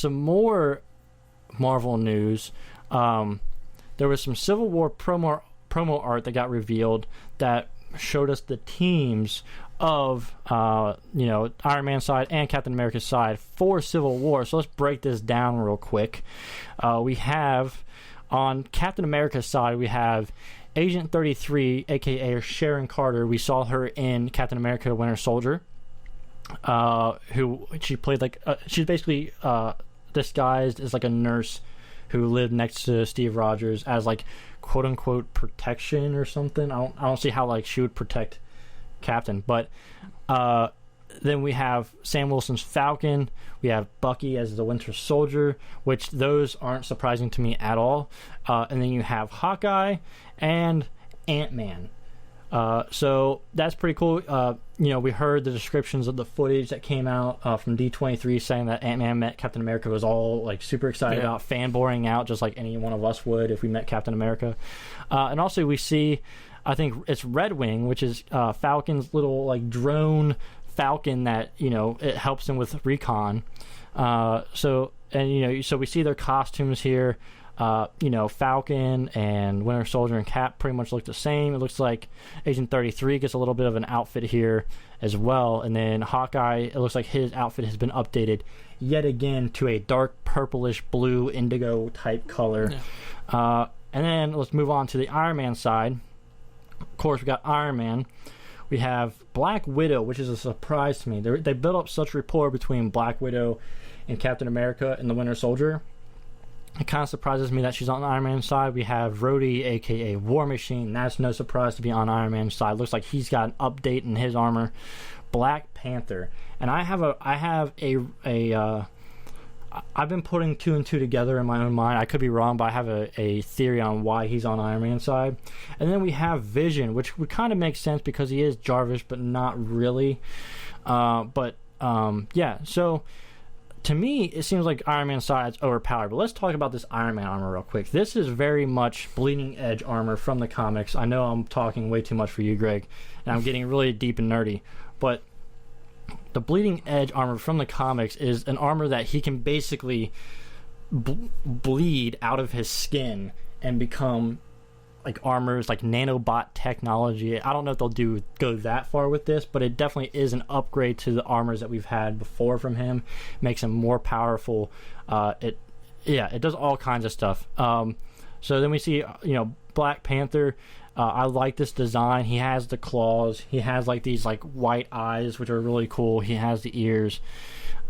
some more Marvel news. There was some Civil War promo art that got revealed that showed us the teams of Iron Man side and Captain America side for Civil War. So let's break this down real quick. We have on Captain America's side, we have Agent 33, aka Sharon Carter. We saw her in Captain America: Winter Soldier, who she played she's basically disguised as like a nurse who lived next to Steve Rogers as like quote unquote protection or something. I don't see how like she would protect Captain, but then we have Sam Wilson's Falcon. We have Bucky as the Winter Soldier, which those aren't surprising to me at all. And then you have Hawkeye and Ant-Man. So that's pretty cool. We heard the descriptions of the footage that came out from D23 saying that Ant-Man met Captain America, was all like super excited about, fanboying out just like any one of us would if we met Captain America. And also we see, I think it's Red Wing, which is Falcon's little like drone Falcon that it helps him with recon. So we see their costumes here. Falcon and Winter Soldier and Cap pretty much look the same. It looks like Agent 33 gets a little bit of an outfit here as well. And then Hawkeye, it looks like his outfit has been updated yet again to a dark purplish blue indigo type color. Yeah. And then let's move on to the Iron Man side. Of course, we got Iron Man. We have Black Widow, which is a surprise to me. They built up such rapport between Black Widow and Captain America and the Winter Soldier. It kind of surprises me that she's on the Iron Man side. We have Rhodey, aka War Machine. That's no surprise to be on Iron Man's side. Looks like he's got an update in his armor. Black Panther, and I've been putting two and two together in my own mind. I could be wrong, but I have a theory on why he's on Iron Man's side. And then we have Vision, which would kind of make sense because he is Jarvis, but not really. So to me, it seems like Iron Man's side is overpowered. But let's talk about this Iron Man armor real quick. This is very much bleeding edge armor from the comics. I know I'm talking way too much for you, Greg, and I'm getting really deep and nerdy. But the bleeding edge armor from the comics is an armor that he can basically bleed out of his skin and become like armors, like nanobot technology. I don't know if they'll go that far with this, but it definitely is an upgrade to the armors that we've had before from him. Makes him more powerful. It does all kinds of stuff. So then we see Black Panther. I like this design. He has the claws. He has like these like white eyes, which are really cool. He has the ears.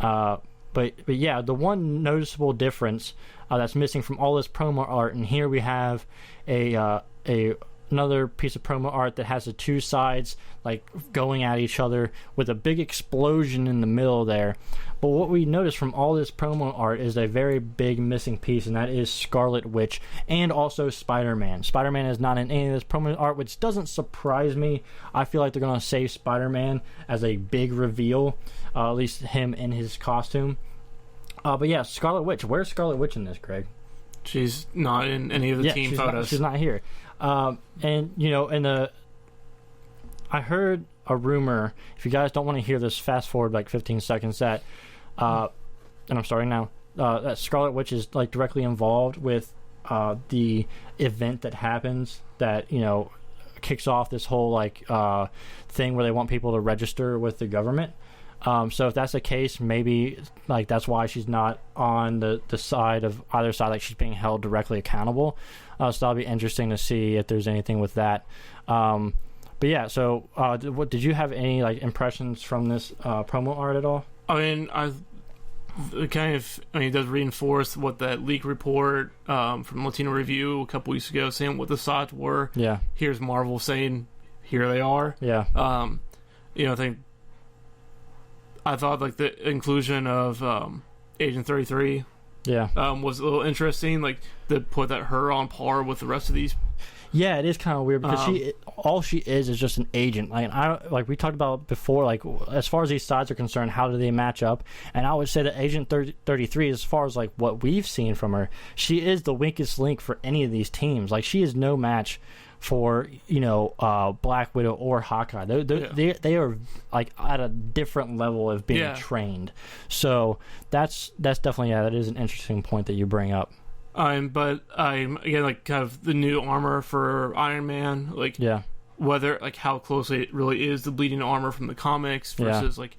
But yeah, the one noticeable difference that's missing from all this promo art, and here we have another piece of promo art that has the two sides like going at each other with a big explosion in the middle there. But what we notice from all this promo art is a very big missing piece, and that is Scarlet Witch and also Spider-Man. Spider-Man is not in any of this promo art, which doesn't surprise me. I feel like they're going to save Spider-Man as a big reveal, at least him in his costume. But yeah, Scarlet Witch. Where's Scarlet Witch in this, Craig? She's not in any of the team photos. She's not here. I heard a rumor. If you guys don't want to hear this, fast forward like 15 seconds. And I'm starting now. That Scarlet Witch is like directly involved with the event that happens that kicks off this whole like thing where they want people to register with the government. So if that's the case, maybe like that's why she's not on the side of either side, like she's being held directly accountable. So that'll be interesting to see if there's anything with that. But yeah, so what did you have any like impressions from this promo art at all? I mean, it does reinforce what that leak report from Latino Review a couple weeks ago saying what the sides were. Yeah. Here's Marvel saying, here they are. Yeah. I thought like the inclusion of Agent 33 was a little interesting, like to put her on par with the rest of these. Yeah, it is kind of weird because all she is just an agent. Like we talked about before, like as far as these sides are concerned, how do they match up? And I would say that Agent 33, as far as like what we've seen from her, she is the weakest link for any of these teams. Like she is no match for Black Widow or Hawkeye. They are like at a different level of being trained. So that's definitely that is an interesting point that you bring up. But I'm again like kind of the new armor for Iron Man, like whether like how closely it really is the bleeding armor from the comics versus like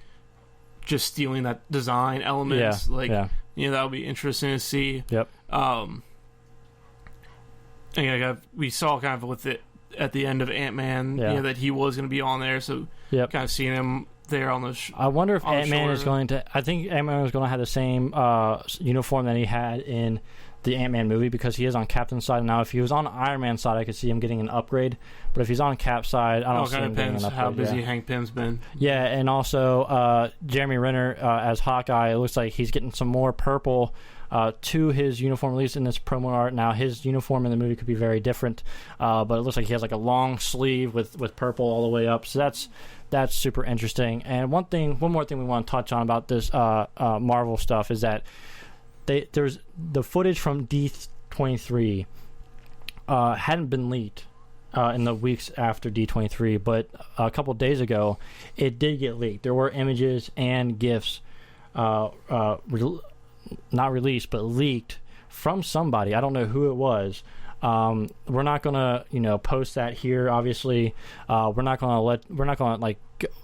just stealing that design elements. That would be interesting to see. Yep. And we saw kind of with it at the end of Ant-Man, that he was going to be on there, so kind of seeing him there on the. I wonder if Ant-Man is going to. I think Ant-Man is going to have the same uniform that he had in the Ant-Man movie, because he is on Captain's side now. If he was on Iron Man's side, I could see him getting an upgrade, but if he's on Cap's side, I don't see him getting an upgrade. How busy Hank Pym's been. Yeah, and also Jeremy Renner as Hawkeye. It looks like he's getting some more purple to his uniform, at least in this promo art. Now his uniform in the movie could be very different, but it looks like he has like a long sleeve with purple all the way up. So that's super interesting. And one more thing we want to touch on about this Marvel stuff is that there's the footage from D23 hadn't been leaked in the weeks after D23, but a couple days ago it did get leaked. There were images and GIFs not released but leaked from somebody. I don't know who it was. We're not gonna post that here, obviously. We're not gonna like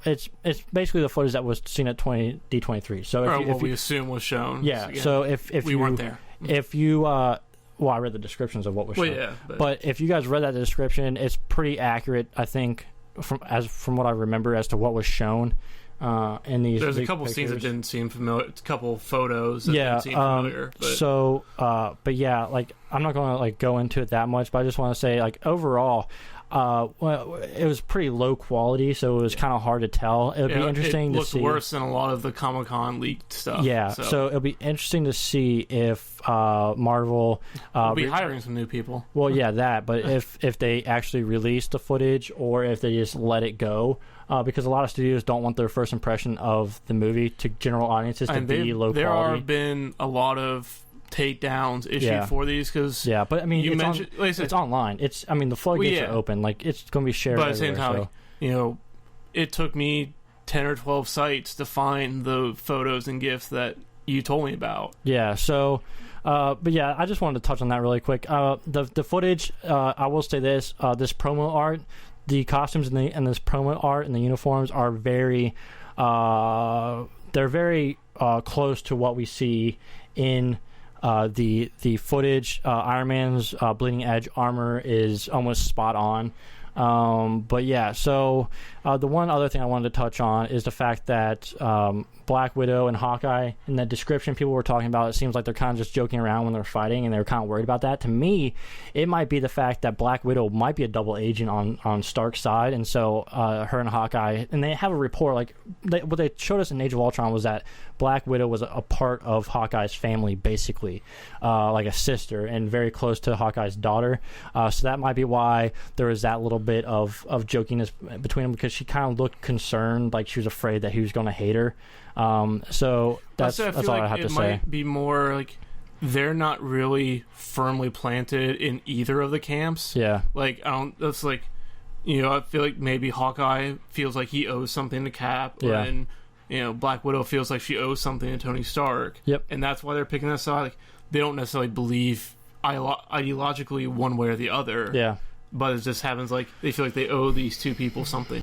it's basically the footage that was seen at D23. So if we assume was shown. Yeah. Again, so if we weren't there, if you I read the descriptions of what was shown. But if you guys read that description, it's pretty accurate, I think, from what I remember as to what was shown. In these, there's a couple pictures. Scenes that didn't seem familiar. A couple photos that didn't seem familiar. But. So, but yeah, like I'm not going to like go into it that much, but I just want to say, like overall, it was pretty low quality, so it was kind of hard to tell. It would be interesting to see. It looked worse than a lot of the Comic-Con leaked stuff. Yeah, so it'll be interesting to see if Marvel will be hiring some new people. Well, yeah, that. But if they actually release the footage or if they just let it go. Because a lot of studios don't want their first impression of the movie to general audiences to be low quality. There have been a lot of takedowns issued for these because but I mean it's online. The floodgates are open. Like it's going to be shared. But at the same time, it took me 10 or 12 sites to find the photos and GIFs that you told me about. Yeah. So. But yeah, I just wanted to touch on that really quick. The footage. I will say this. This promo art. The costumes and this promo art and the uniforms are very, they're very close to what we see in the footage. Iron Man's bleeding edge armor is almost spot on. But yeah, so the one other thing I wanted to touch on is the fact that Black Widow and Hawkeye, in that description people were talking about, it seems like they're kind of just joking around when they're fighting and they're kind of worried about that. To me, it might be the fact that Black Widow might be a double agent on Stark's side, and so her and Hawkeye, and they have a rapport. Like what they showed us in Age of Ultron was that Black Widow was a part of Hawkeye's family, basically, like a sister, and very close to Hawkeye's daughter. So that might be why there was that little bit of jokiness between them, because she kind of looked concerned, like she was afraid that he was going to hate her. So that's all I have to say. It might be more like they're not really firmly planted in either of the camps. Yeah. Like that's like, I feel like maybe Hawkeye feels like he owes something to Cap, and Black Widow feels like she owes something to Tony Stark. Yep. And that's why they're picking that side. Like they don't necessarily believe ideologically one way or the other. Yeah. But it just happens like they feel like they owe these two people something.